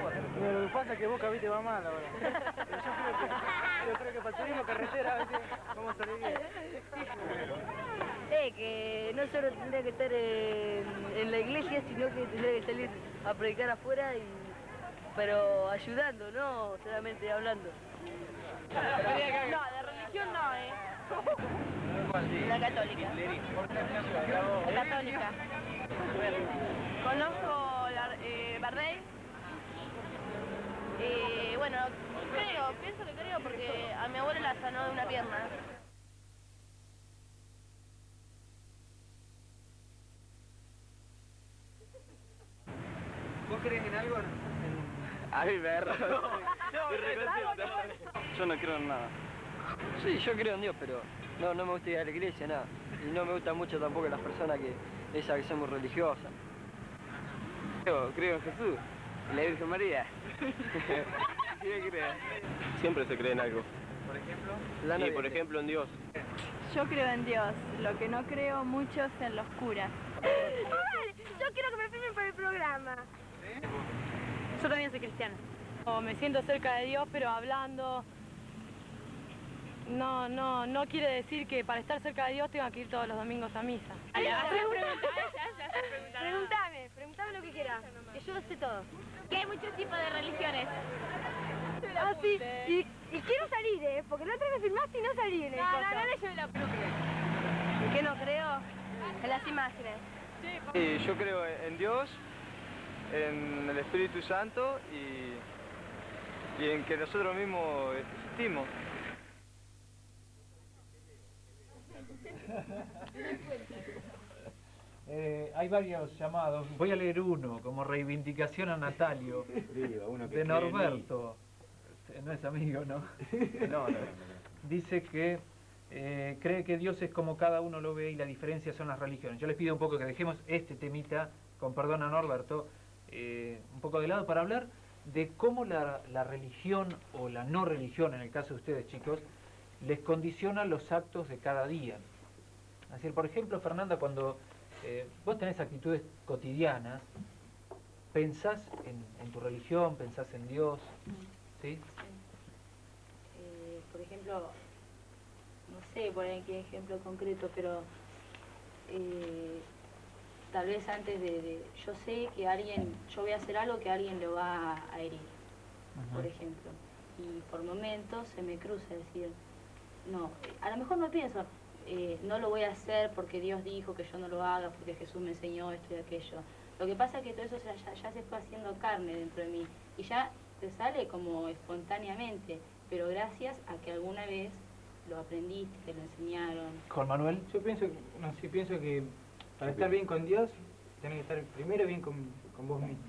vos? Lo que pasa es que Boca, viste, va mal ahora. Yo creo que para el turismo carretera, viste, vamos a salir bien. Que no solo tendría que estar en la iglesia, sino que tendría que salir a predicar afuera, pero ayudando, no solamente hablando. No, de religión no, La católica. La católica. Conozco Bardey. Bueno, pienso que creo porque a mi abuela la sanó de una pierna. ¿Vos crees en algo? A mi perro. Yo no creo en nada. Sí, yo creo en Dios, pero no me gusta ir a la iglesia, nada. Y no me gustan mucho tampoco las personas que son muy religiosas. Creo en Jesús, en la Virgen María. ¿Qué crees? Siempre se cree en algo. ¿Por ejemplo? Sí, por ejemplo en Dios. Yo creo en Dios, lo que no creo mucho es en los curas. Yo quiero que me filmen para el programa. Yo también soy cristiana. Me siento cerca de Dios, pero hablando... No quiere decir que para estar cerca de Dios tenga que ir todos los domingos a misa. Preguntame lo que quieras, que yo lo sé todo. Que hay muchos tipos de religiones. Ah, sí, y quiero salir, porque la otra vez filmaste y no salí en el coso. yo la creo. ¿En qué no creo? En las imágenes. Sí, yo creo en Dios, en el Espíritu Santo y en que nosotros mismos existimos. Hay varios llamados. Voy a leer uno como reivindicación a Natalio. De Norberto. No es amigo, ¿no? No. Dice que cree que Dios es como cada uno lo ve y la diferencia son las religiones. Yo les pido un poco que dejemos este temita, con perdón a Norberto, un poco de lado para hablar de cómo la religión o la no religión, en el caso de ustedes, chicos, les condiciona los actos de cada día. Es decir, por ejemplo, Fernanda, cuando vos tenés actitudes cotidianas, ¿pensás en tu religión, pensás en Dios? ¿Sí? Por ejemplo, no sé por ahí qué ejemplo concreto, pero tal vez antes yo sé que yo voy a hacer algo que alguien lo va a herir, por ejemplo, y por momentos se me cruza decir, no, a lo mejor no pienso, no lo voy a hacer porque Dios dijo que yo no lo haga, porque Jesús me enseñó esto y aquello. Lo que pasa es que todo eso ya se fue haciendo carne dentro de mí y ya te sale como espontáneamente, pero gracias a que alguna vez lo aprendiste, te lo enseñaron. ¿Juan Manuel? Yo pienso que para estar bien con Dios, tenés que estar primero bien con vos mismo.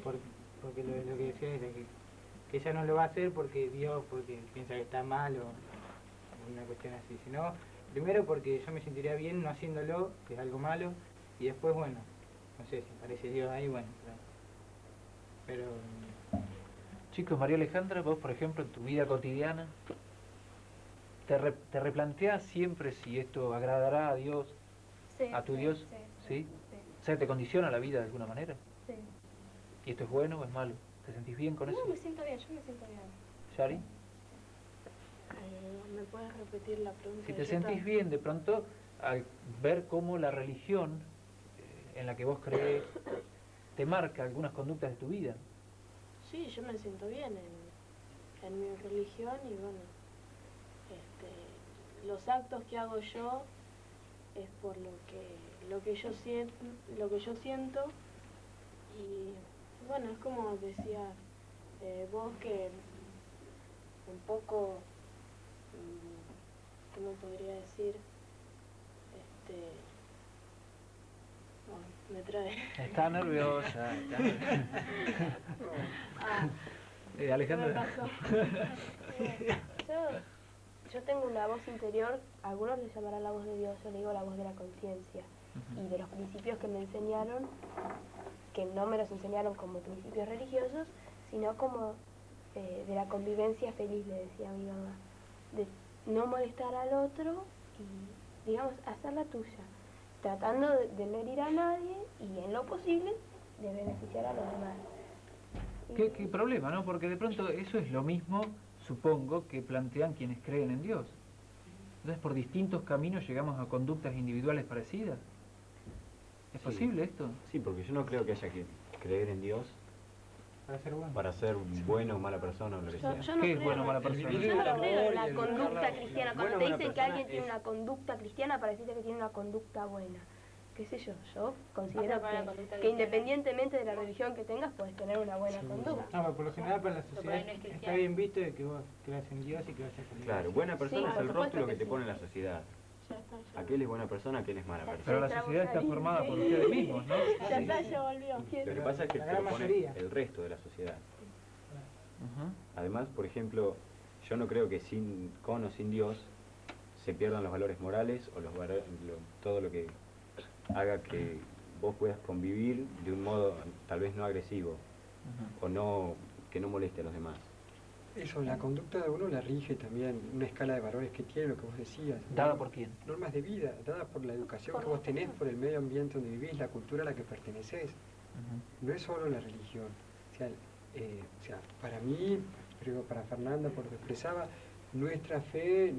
Porque lo que decía es que ella no lo va a hacer porque piensa que está mal o una cuestión así, sino primero porque yo me sentiría bien no haciéndolo, que es algo malo, y después, bueno, no sé, si aparece Dios ahí, bueno, pero... Chicos, María Alejandra, vos, por ejemplo, en tu vida cotidiana, ¿te replanteás siempre si esto agradará a Dios, a tu Dios? Sí. O sea, ¿te condiciona la vida de alguna manera? Sí. ¿Y esto es bueno o es malo? ¿Te sentís bien con eso? No, me siento bien, yo me siento bien. ¿Yari? ¿Me puedes repetir la pregunta? Si te sentís bien, de pronto, al ver cómo la religión en la que vos crees te marca algunas conductas de tu vida. Sí, yo me siento bien en mi religión y bueno, los actos que hago yo es por lo que yo siento y bueno, es como decía vos que un poco ¿cómo podría decir? Bueno, me trae. Está nerviosa. Alejandra. ¿Qué me pasó? Yo tengo una voz interior, a algunos les llamarán la voz de Dios, yo le digo la voz de la conciencia, y de los principios que me enseñaron, que no me los enseñaron como principios religiosos, sino como de la convivencia feliz, le decía a mi mamá, de no molestar al otro y, digamos, hacer la tuya, tratando de no herir a nadie y en lo posible de beneficiar a los demás. ¿Qué problema, no? Porque de pronto eso es lo mismo, supongo, que plantean quienes creen en Dios. Entonces, por distintos caminos llegamos a conductas individuales parecidas. ¿Es posible esto? Sí, porque yo no creo que haya que creer en Dios para ser bueno o mala persona o lo que sea. Yo no ¿Qué es creo, bueno o mala persona? Yo no creo en la conducta cristiana. Cuando te dicen que alguien tiene una conducta cristiana, para decirte que tiene una conducta buena. ¿Qué sé yo? Yo considero que independientemente de la religión que tengas, puedes tener una buena conducta. No, pero por lo general para la sociedad está bien visto de que vos creas en Dios y que vayas a la Claro, buena persona es el rótulo que te sí. pone la sociedad. Aquel es buena persona, aquel es mala persona. Pero la sociedad está formada por ustedes mismos, ¿no? Ya está, ya volvió. Lo que pasa es que te lo pone el resto de la sociedad. Además, por ejemplo, yo no creo que con o sin Dios se pierdan los valores morales o todo lo que haga que vos puedas convivir de un modo tal vez no agresivo o que no moleste a los demás. Eso, la conducta de uno la rige también una escala de valores que tiene, lo que vos decías. ¿Dada por quién? Normas de vida, dadas por la educación que vos tenés, por el medio ambiente donde vivís, la cultura a la que pertenecés. No es solo la religión. O sea, para mí, creo para Fernanda, por lo que expresaba, nuestra fe,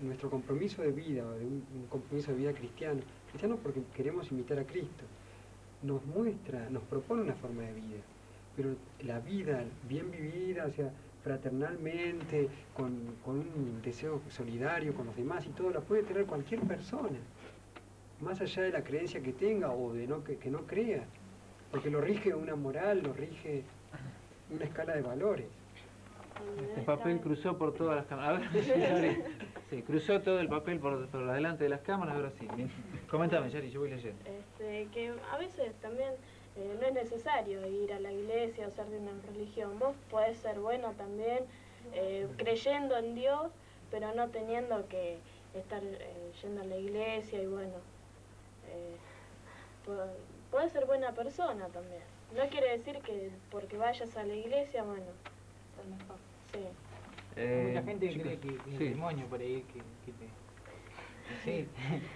nuestro compromiso de vida, de un compromiso de vida cristiano porque queremos imitar a Cristo, nos propone una forma de vida, pero la vida bien vivida, o sea, fraternalmente, con un deseo solidario con los demás y todo, la puede tener cualquier persona, más allá de la creencia que tenga o de que no crea, porque lo rige una moral, lo rige una escala de valores. Este papel cruzó por todas las cámaras. A ver, Yari. Sí, cruzó todo el papel por delante de las cámaras, ahora sí. Bien. Coméntame, Yari, yo voy leyendo. Que a veces también no es necesario ir a la iglesia o ser de una religión. Vos podés ser bueno también, creyendo en Dios, pero no teniendo que estar yendo a la iglesia y bueno, podés ser buena persona también. No quiere decir que porque vayas a la iglesia, bueno, ser mejor. Sí. Hay mucha gente que cree que es el demonio por ahí que te... Sí.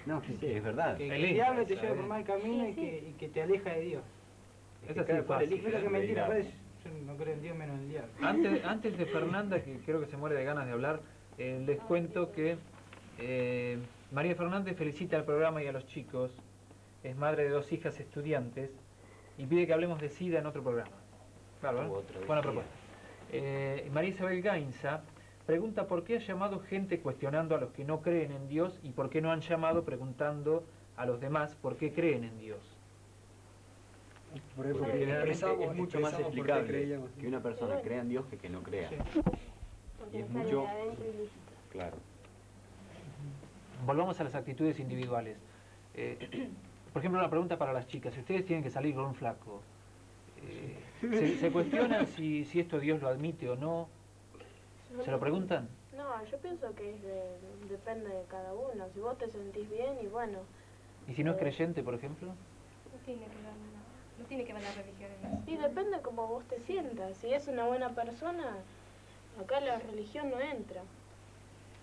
No, sí, es verdad. Que el diablo te lleva por mal camino y que te aleja de Dios. Es así fácil. No es que mentira, pues, yo no creo en Dios menos en el diablo. Antes de Fernanda, que creo que se muere de ganas de hablar, les cuento que María Fernández felicita al programa y a los chicos, es madre de 2 hijas estudiantes y pide que hablemos de SIDA en otro programa. Claro, buena propuesta. María Isabel Gainza pregunta por qué ha llamado gente cuestionando a los que no creen en Dios y por qué no han llamado preguntando a los demás por qué creen en Dios. Porque generalmente es mucho más explicable que una persona crea en Dios que no crea. Y es mucho... Claro. Volvamos a las actitudes individuales. Por ejemplo, una pregunta para las chicas. Si ustedes tienen que salir con un flaco, ¿se cuestionan si esto Dios lo admite o no? ¿Se lo preguntan? No, yo pienso que depende de cada uno. Si vos te sentís bien y bueno... ¿Y si no es creyente, por ejemplo? No tiene que ver la religión en eso. Y depende cómo vos te sientas. Si es una buena persona, acá la religión no entra.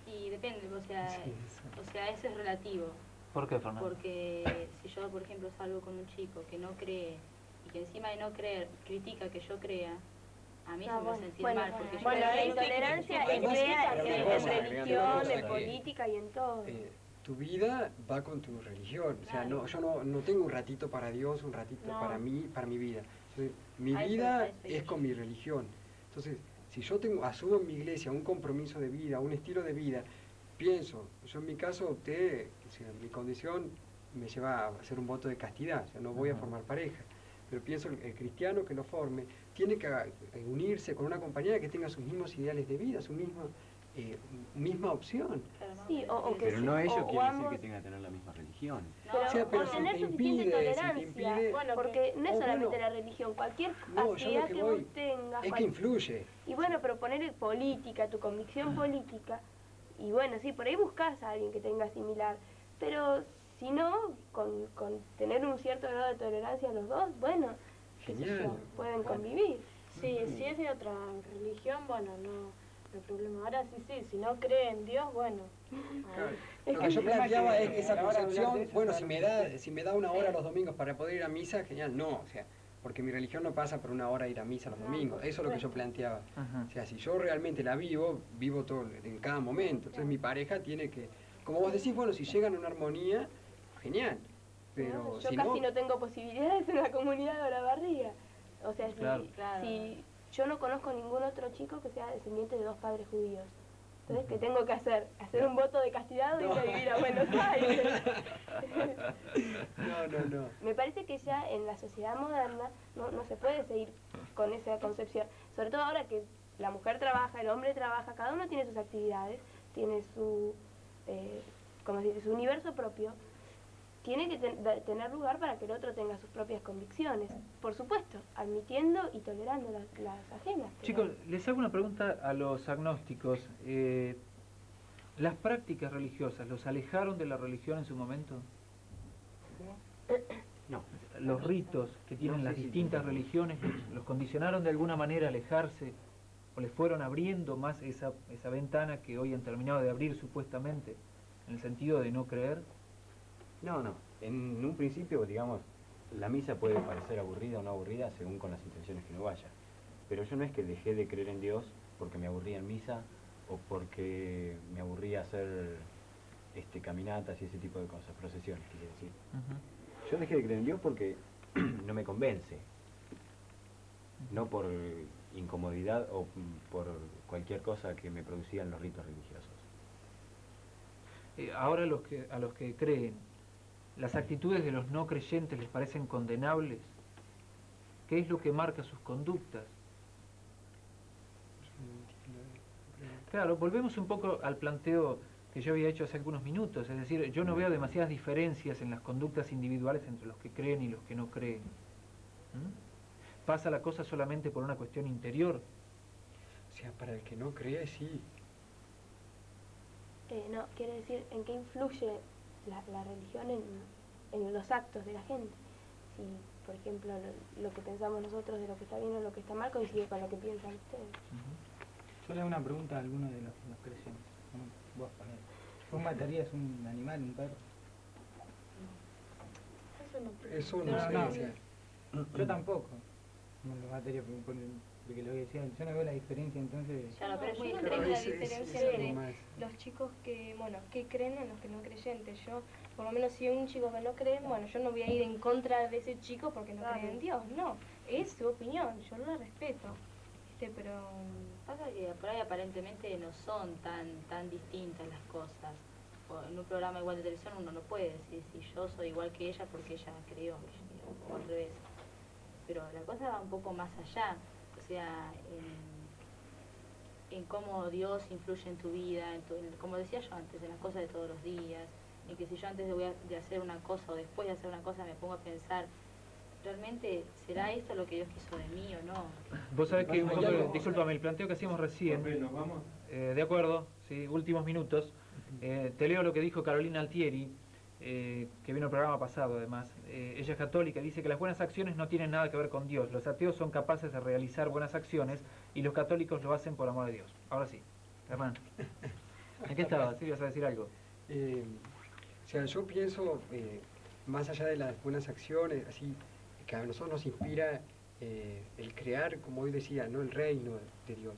Y depende, o sea, eso es relativo. ¿Por qué, Fernanda? Porque si yo, por ejemplo, salgo con un chico que no cree y que encima de no creer critica que yo crea, a mí se me va a sentir mal. Porque yo la intolerancia en religión, en política y en todo. Tu vida va con tu religión, o sea, yo no tengo un ratito para Dios, un ratito para mí, para mi vida. Entonces, mi vida es con mi religión. Entonces, si yo asumo en mi iglesia un compromiso de vida, un estilo de vida, pienso, yo en mi caso opté, o sea, mi condición me lleva a hacer un voto de castidad, o sea, no voy a formar pareja, pero pienso el cristiano que lo forme tiene que unirse con una compañera que tenga sus mismos ideales de vida, su mismo misma opción. Sí, o que pero no ellos o quiere decir ambos- que tengan que tener la misma religión. Pero, si tener te suficiente impide, tolerancia, porque no es solamente la religión, cualquier actividad que vos tengas. Es que influye. Y bueno, pero poner política, tu convicción política, y bueno, sí, por ahí buscas a alguien que tenga similar, pero si no, con tener un cierto grado de tolerancia los dos, bueno, qué sé yo, pueden convivir. Sí, si es de otra religión, bueno, no hay problema. Ahora sí, si no cree en Dios, bueno. Lo que yo planteaba es esa concepción, bueno, si me da una hora los domingos para poder ir a misa, genial, no, o sea, porque mi religión no pasa por una hora ir a misa los domingos, eso es lo que yo planteaba. O sea, si yo realmente la vivo todo en cada momento, entonces mi pareja tiene que, como vos decís, bueno, si llegan a una armonía, genial, pero yo si casi no tengo posibilidades en la comunidad de Olavarría. O sea, si yo no conozco ningún otro chico que sea descendiente de 2 padres judíos. Entonces, ¿qué tengo que hacer? ¿Hacer un voto de castidad o ir a vivir a Buenos Aires? No. Me parece que ya en la sociedad moderna no se puede seguir con esa concepción. Sobre todo ahora que la mujer trabaja, el hombre trabaja, cada uno tiene sus actividades, tiene su, su universo propio. Tiene que tener lugar para que el otro tenga sus propias convicciones, por supuesto, admitiendo y tolerando las ajenas. Chicos, les hago una pregunta a los agnósticos. ¿Las prácticas religiosas los alejaron de la religión en su momento? No. ¿Los ritos que tienen las distintas religiones los condicionaron de alguna manera a alejarse o les fueron abriendo más esa ventana que hoy han terminado de abrir supuestamente, en el sentido de no creer? No. En un principio, digamos, la misa puede parecer aburrida o no aburrida según con las intenciones que uno vaya. Pero yo no es que dejé de creer en Dios porque me aburría en misa o porque me aburría hacer caminatas y ese tipo de cosas, procesiones, quiere decir. Yo dejé de creer en Dios porque no me convence. No por incomodidad o por cualquier cosa que me producían los ritos religiosos. Ahora a los que creen, ¿las actitudes de los no creyentes les parecen condenables? ¿Qué es lo que marca sus conductas? Claro, volvemos un poco al planteo que yo había hecho hace algunos minutos, es decir, yo no veo demasiadas diferencias en las conductas individuales entre los que creen y los que no creen. ¿Pasa la cosa solamente por una cuestión interior? O sea, para el que no cree, sí. No, quiere decir, ¿en qué influye la religión en los actos de la gente? Si, por ejemplo, lo que pensamos nosotros de lo que está bien o lo que está mal coincide con lo que piensan ustedes. Yo le hago una pregunta a alguno de los creyentes. Vos, ponele. ¿Vos matarías un animal, un perro? Eso no sé. No. O sea, Yo tampoco. No lo mataría porque lo que decían, yo no veo la diferencia entonces. Claro, pero es muy yo no diferente. tengo la diferencia entre más. los chicos que, que creen en los que no creyentes. Yo, por lo menos si hay un chico que no cree, yo no voy a ir en contra de ese chico porque no cree en Dios. No, es su opinión, yo la respeto. Pero pasa que por ahí aparentemente no son tan distintas las cosas. En un programa igual de televisión uno no puede decir si yo soy igual que ella porque ella creyó, o al revés. Pero la cosa va un poco más allá, o sea, en cómo Dios influye en tu vida, como decía yo antes, en las cosas de todos los días, en que si yo antes de hacer una cosa o después de hacer una cosa me pongo a pensar, ¿realmente será esto lo que Dios quiso de mí o no? Vos sabés que, discúlpame, el planteo que hacíamos recién, de acuerdo, sí, últimos minutos, te leo lo que dijo Carolina Altieri, que vino al programa pasado además. Ella es católica, dice que las buenas acciones no tienen nada que ver con Dios. Los ateos son capaces de realizar buenas acciones y los católicos lo hacen por amor a Dios. Ahora sí, hermano. ¿En qué estabas? ¿Sí ibas a decir algo? O sea, yo pienso, más allá de las buenas acciones, así, que a nosotros nos inspira el crear, como hoy decía, ¿no? El reino de Dios.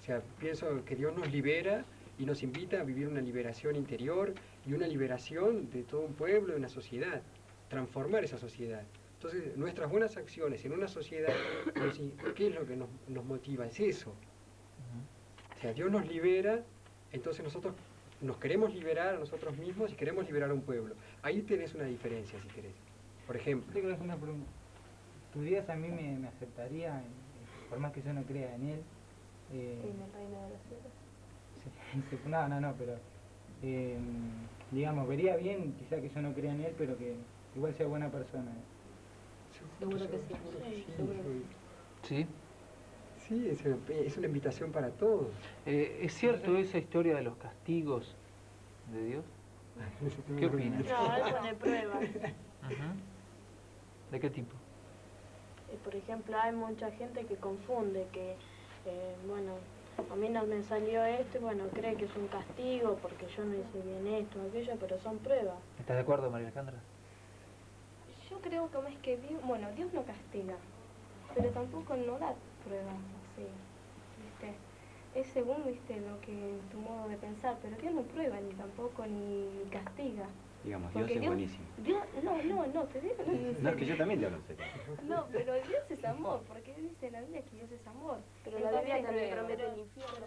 O sea, pienso que Dios nos libera y nos invita a vivir una liberación interior y una liberación de todo un pueblo, de una sociedad, transformar esa sociedad. Entonces, nuestras buenas acciones en una sociedad, ¿qué es lo que nos motiva? Es eso. O sea, Dios nos libera, entonces nosotros nos queremos liberar a nosotros mismos y queremos liberar a un pueblo. Ahí tenés una diferencia, si querés. Por ejemplo. Te quiero hacer una pregunta. ¿Tu Dios a mí me aceptaría, por más que yo no crea en él? ¿En el reino de los cielos? No, pero digamos, vería bien quizá que yo no crea en él, pero que igual sea buena persona. Seguro que sí. ¿Sí? Sí, es una invitación para todos. ¿Es cierto esa historia de los castigos de Dios? ¿Qué opinas? No, él pone pruebas. ¿De qué tipo? Por ejemplo, hay mucha gente que confunde que, bueno, a mí no me salió esto y bueno, cree que es un castigo porque yo no hice bien esto o aquello, pero son pruebas. ¿Estás de acuerdo, María Alejandra? Yo creo que más que Dios, bueno, Dios no castiga, pero tampoco no da pruebas así, ¿viste? Es según, ¿viste? Lo que tu modo de pensar, pero Dios no prueba ni tampoco ni castiga. Digamos, Dios es buenísimo. Dios, no, te digo en serio. No, es que yo también te hablo en serio. No, pero Dios es amor, porque dice la Biblia que Dios es amor. Pero la Biblia también promete el infierno.